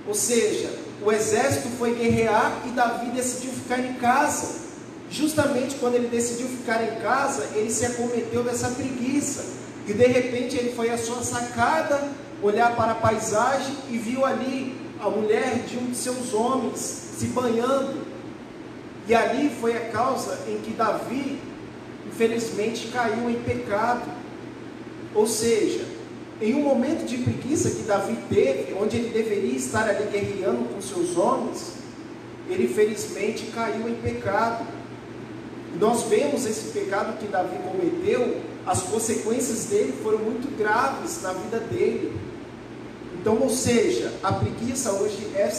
Ou seja, o exército foi guerrear e Davi decidiu ficar em casa. Justamente quando ele decidiu ficar em casa, ele se acometeu dessa preguiça. E de repente ele foi à sua sacada, olhar para a paisagem e viu ali a mulher de um de seus homens se banhando. E ali foi a causa em que Davi, infelizmente, caiu em pecado. Ou seja, em um momento de preguiça que Davi teve, onde ele deveria estar ali guerreando com seus homens, ele infelizmente caiu em pecado. Nós vemos esse pecado que Davi cometeu, as consequências dele foram muito graves na vida dele. Então, ou seja, a preguiça hoje é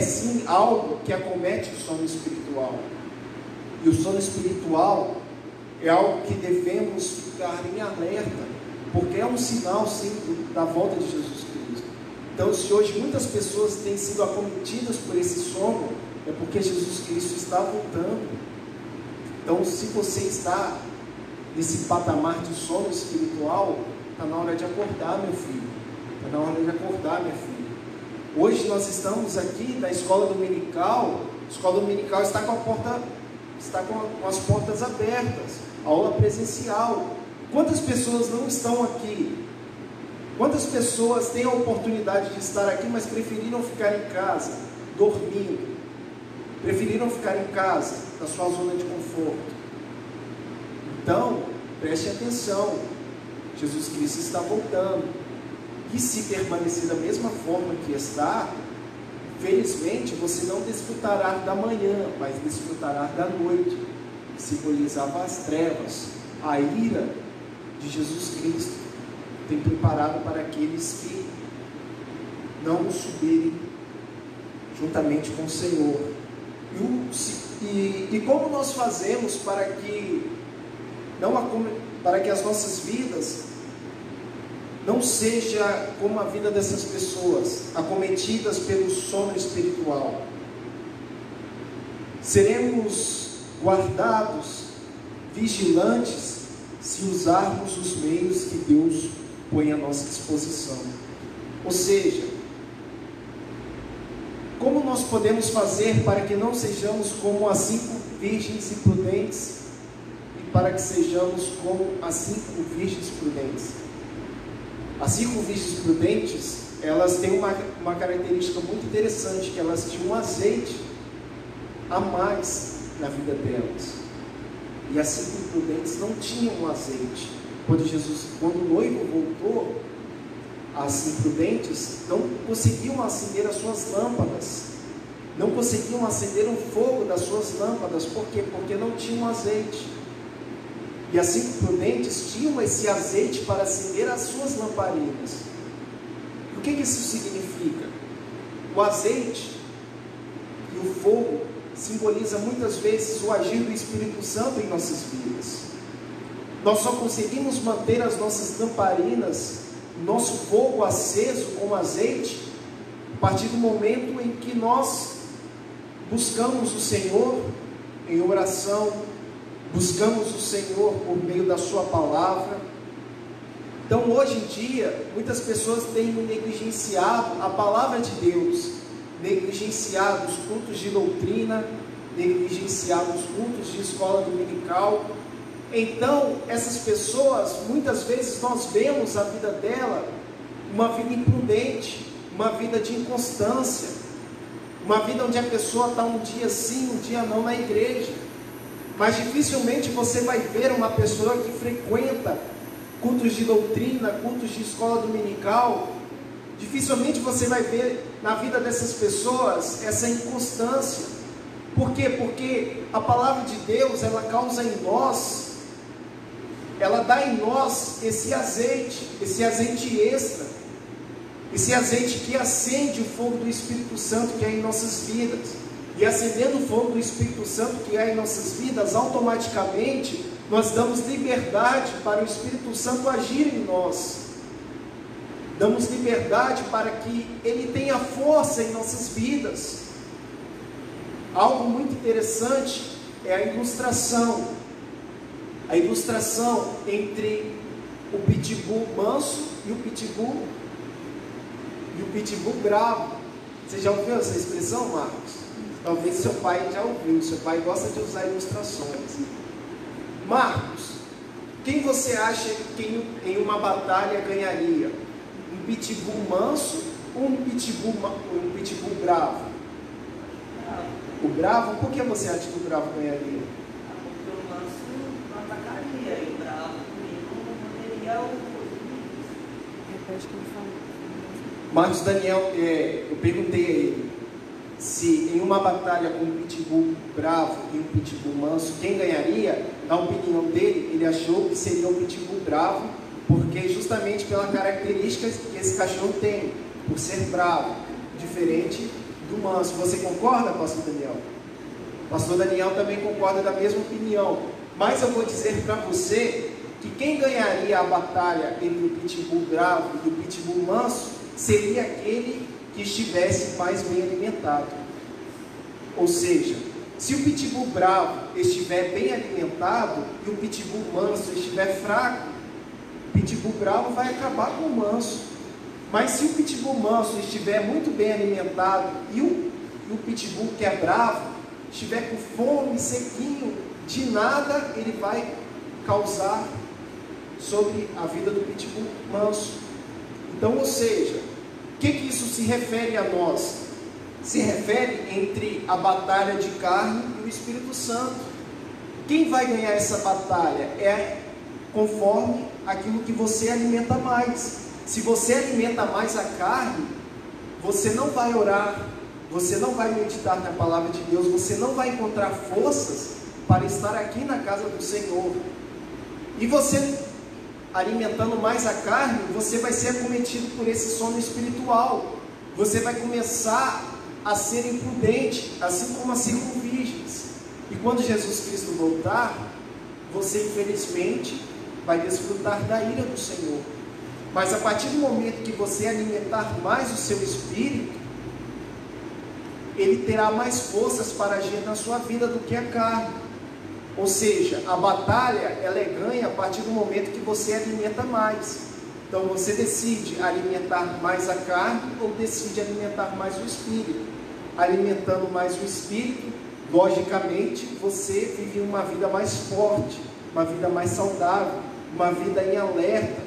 sim algo que acomete o sono espiritual. E o sono espiritual é algo que devemos ficar em alerta, porque é um sinal sim da volta de Jesus Cristo. Então, se hoje muitas pessoas têm sido acometidas por esse sono, é porque Jesus Cristo está voltando. Então, se você está nesse patamar de sono espiritual, está na hora de acordar, meu filho. Está na hora de acordar, minha filha. Hoje nós estamos aqui na escola dominical. A escola dominical está com as portas abertas, aula presencial. Quantas pessoas não estão aqui? Quantas pessoas têm a oportunidade de estar aqui, mas preferiram ficar em casa, dormindo? Preferiram ficar em casa, na sua zona de conforto. Então, preste atenção, Jesus Cristo está voltando. E se permanecer da mesma forma que está, felizmente você não desfrutará da manhã, mas desfrutará da noite, que simbolizava as trevas. A ira de Jesus Cristo tem preparado para aqueles que não subirem juntamente com o Senhor. E como nós fazemos para que as nossas vidas não seja como a vida dessas pessoas, acometidas pelo sono espiritual? Seremos guardados, vigilantes, se usarmos os meios que Deus põe à nossa disposição. Ou seja, como nós podemos fazer para que não sejamos como as 5 virgens imprudentes e para que sejamos como as 5 virgens prudentes? As 5 virgens prudentes, elas têm uma característica muito interessante, que elas tinham um azeite a mais na vida delas. E as 5 imprudentes não tinham um azeite. Quando o noivo voltou, as imprudentes não conseguiam acender as suas lâmpadas, não conseguiam acender o fogo das suas lâmpadas. Por quê? Porque não tinham azeite. E as 5 prudentes tinham esse azeite para acender as suas lamparinas. E o que isso significa? O azeite e o fogo simboliza muitas vezes o agir do Espírito Santo em nossas vidas. Nós só conseguimos manter as nossas lamparinas, nosso fogo aceso com azeite, a partir do momento em que nós buscamos o Senhor em oração, buscamos o Senhor por meio da sua palavra. Então, hoje em dia, muitas pessoas têm negligenciado a palavra de Deus, negligenciado os cultos de doutrina, negligenciado os cultos de escola dominical. Então, essas pessoas, muitas vezes nós vemos a vida dela, uma vida imprudente, uma vida de inconstância. Uma vida onde a pessoa está um dia sim, um dia não na igreja. Mas dificilmente você vai ver uma pessoa que frequenta cultos de doutrina, cultos de escola dominical. Dificilmente você vai ver na vida dessas pessoas essa inconstância. Por quê? Porque a palavra de Deus, ela causa em nós, ela dá em nós esse azeite extra, esse azeite que acende o fogo do Espírito Santo que é em nossas vidas. E acendendo o fogo do Espírito Santo que é em nossas vidas, automaticamente nós damos liberdade para o Espírito Santo agir em nós. Damos liberdade para que Ele tenha força em nossas vidas. Algo muito interessante é a ilustração. A ilustração entre o pitbull manso e o pitbull bravo. Você já ouviu essa expressão, Marcos? Talvez seu pai já ouviu. Seu pai gosta de usar ilustrações. Marcos, quem você acha que em uma batalha ganharia? Um pitbull manso ou um pitbull bravo? O bravo, por que você acha que o bravo ganharia? Porque o manso não atacaria, e o bravo comigo não poderia repete o que ele falou. Marcos Daniel, eu perguntei a ele se em uma batalha com um pitbull bravo e um pitbull manso, quem ganharia? Na opinião dele, ele achou que seria um pitbull bravo, porque justamente pela característica que esse cachorro tem, por ser bravo, diferente do manso. Você concorda, pastor Daniel? Pastor Daniel também concorda da mesma opinião. Mas eu vou dizer para você que quem ganharia a batalha entre o pitbull bravo e o pitbull manso seria aquele que estivesse mais bem alimentado. Ou seja, se o pitbull bravo estiver bem alimentado e o pitbull manso estiver fraco, o pitbull bravo vai acabar com o manso. Mas se o pitbull manso estiver muito bem alimentado e o pitbull que é bravo estiver com fome, sequinho, de nada ele vai causar sobre a vida do pitbull manso. Então, ou seja, o que isso se refere a nós? Se refere entre a batalha de carne e o Espírito Santo. Quem vai ganhar essa batalha é conforme aquilo que você alimenta mais. Se você alimenta mais a carne, você não vai orar, você não vai meditar na palavra de Deus, você não vai encontrar forças para estar aqui na casa do Senhor. E você alimentando mais a carne, você vai ser acometido por esse sono espiritual. Você vai começar a ser imprudente, assim como as circunvirgens. E quando Jesus Cristo voltar, você infelizmente vai desfrutar da ira do Senhor. Mas a partir do momento que você alimentar mais o seu espírito, ele terá mais forças para agir na sua vida do que a carne. Ou seja, a batalha ela é ganha a partir do momento que você alimenta mais. Então você decide alimentar mais a carne ou decide alimentar mais o espírito. Alimentando mais o espírito, logicamente você vive uma vida mais forte, uma vida mais saudável, uma vida em alerta.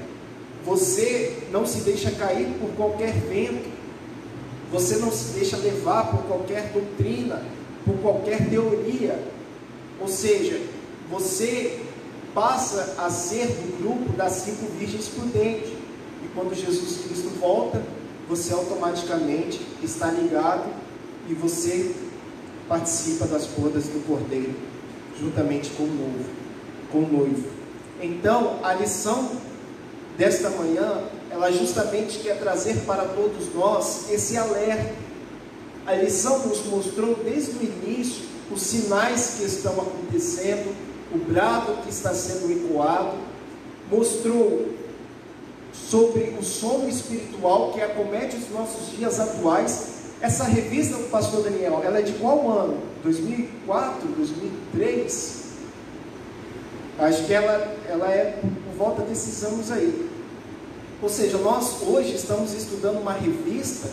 Você não se deixa cair por qualquer vento, você não se deixa levar por qualquer doutrina, por qualquer teoria. Ou seja, você passa a ser do grupo das 5 virgens prudentes. E quando Jesus Cristo volta, você automaticamente está ligado e você participa das bodas do Cordeiro, juntamente com o noivo. Então, a lição desta manhã, ela justamente quer trazer para todos nós esse alerta. A lição nos mostrou desde o início os sinais que estão acontecendo, o brado que está sendo ecoado, mostrou sobre o sono espiritual que acomete os nossos dias atuais. Essa revista do pastor Daniel, ela é de qual ano? 2004, 2003? Acho que ela é por volta desses anos aí. Ou seja, nós hoje estamos estudando uma revista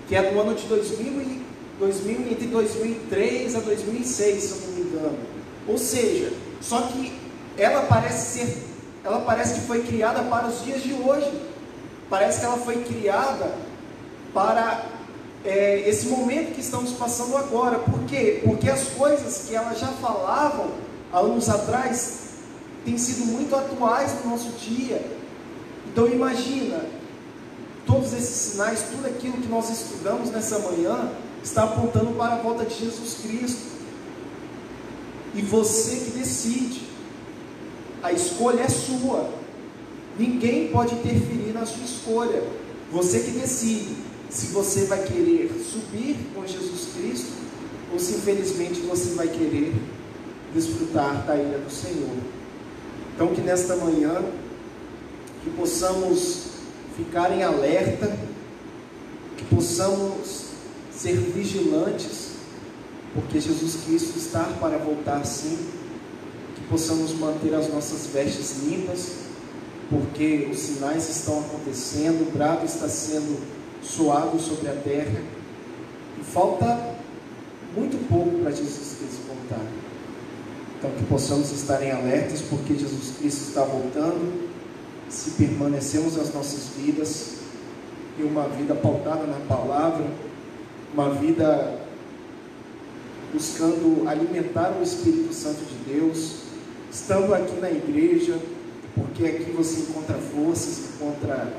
que é do ano de entre 2003 a 2006, se eu não me engano. Ou seja, só que ela parece que foi criada para os dias de hoje. Parece que ela foi criada para esse momento que estamos passando agora. Por quê? Porque as coisas que elas já falavam há anos atrás têm sido muito atuais no nosso dia. Então imagina, todos esses sinais, tudo aquilo que nós estudamos nessa manhã está apontando para a volta de Jesus Cristo. E você que decide, a escolha é sua, ninguém pode interferir na sua escolha. Você que decide se você vai querer subir com Jesus Cristo ou se infelizmente você vai querer desfrutar da ira do Senhor. Então que nesta manhã que possamos ficar em alerta, que possamos ser vigilantes, porque Jesus Cristo está para voltar sim, que possamos manter as nossas vestes limpas, porque os sinais estão acontecendo, o brado está sendo soado sobre a terra, e falta muito pouco para Jesus Cristo voltar. Então que possamos estar em alertas, porque Jesus Cristo está voltando. Se permanecemos as nossas vidas em uma vida pautada na palavra, uma vida buscando alimentar o Espírito Santo de Deus, estando aqui na igreja, porque aqui você encontra forças, encontra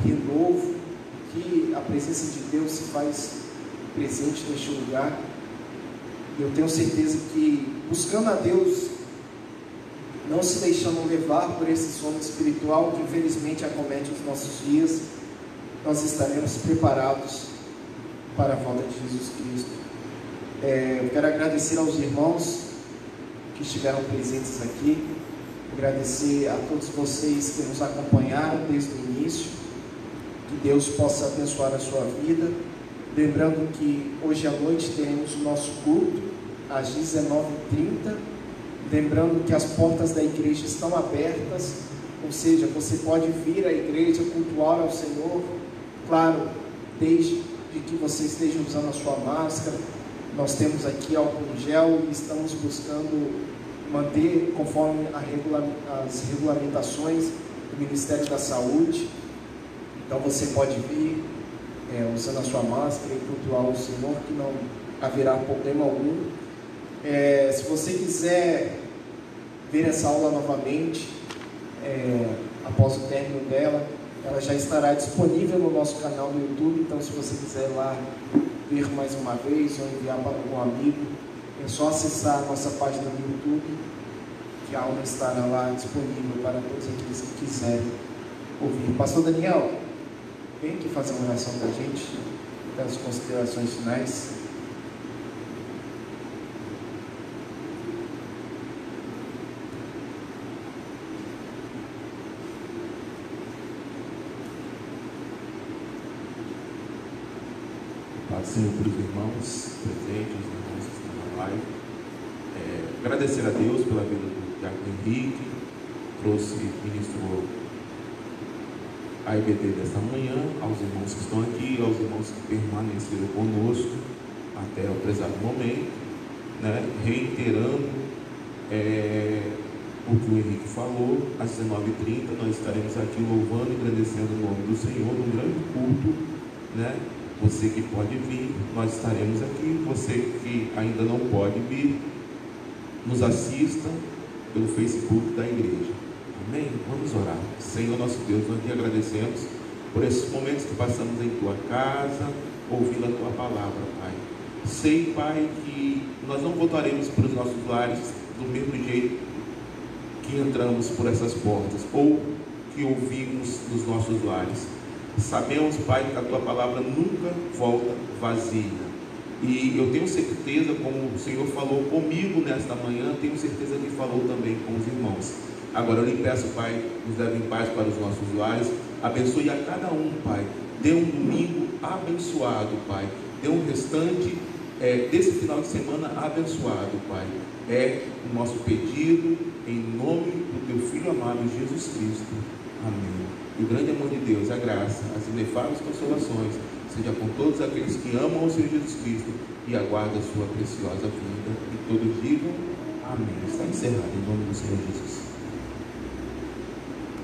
renovo, que a presença de Deus se faz presente neste lugar. Eu tenho certeza que buscando a Deus, não se deixando levar por esse sono espiritual que infelizmente acomete os nossos dias, nós estaremos preparados para a volta de Jesus Cristo. Eu quero agradecer aos irmãos que estiveram presentes aqui, agradecer a todos vocês que nos acompanharam desde o início, que Deus possa abençoar a sua vida. Lembrando que hoje à noite teremos o nosso culto às 19h30. Lembrando que as portas da igreja estão abertas, ou seja, você pode vir à igreja cultuar ao Senhor, claro, desde que você esteja usando a sua máscara. Nós temos aqui álcool em gel e estamos buscando manter conforme as regulamentações do Ministério da Saúde. Então você pode vir usando a sua máscara e cultuar o Senhor, que não haverá problema algum. Se você quiser ver essa aula novamente, após o término dela, ela já estará disponível no nosso canal do YouTube. Então se você quiser ir lá ver mais uma vez ou enviar para algum amigo, é só acessar a nossa página do YouTube, que a aula estará lá disponível para todos aqueles que quiserem ouvir. Pastor Daniel, vem aqui fazer uma oração para a gente, das considerações finais. Senhor, para os irmãos presentes, os irmãos que estão na live, agradecer a Deus pela vida do Diácono Henrique, ministrou a IBD desta manhã, aos irmãos que estão aqui, aos irmãos que permaneceram conosco até o prezado momento, né? Reiterando o que o Henrique falou. Às 19h30 nós estaremos aqui louvando e agradecendo o nome do Senhor num grande culto, né? Você que pode vir, nós estaremos aqui. Você que ainda não pode vir, nos assista pelo Facebook da igreja. Amém? Vamos orar. Senhor nosso Deus, nós te agradecemos por esses momentos que passamos em tua casa, ouvindo a tua palavra, Pai. Sei, Pai, que nós não voltaremos para os nossos lares do mesmo jeito que entramos por essas portas, ou que ouvimos nos nossos lares. Sabemos, Pai, que a tua palavra nunca volta vazia. E eu tenho certeza, como o Senhor falou comigo nesta manhã, tenho certeza que falou também com os irmãos. Agora eu lhe peço, Pai, nos leve em paz para os nossos lares. Abençoe a cada um, Pai. Dê um domingo abençoado, Pai. Dê um restante desse final de semana abençoado, Pai. É o nosso pedido, em nome do teu Filho amado, Jesus Cristo. Amém. E o grande amor de Deus, a graça, as inefáveis consolações, seja com todos aqueles que amam o Senhor Jesus Cristo e aguardam a sua preciosa vinda. E todos digam amém. Está encerrado em nome do Senhor Jesus.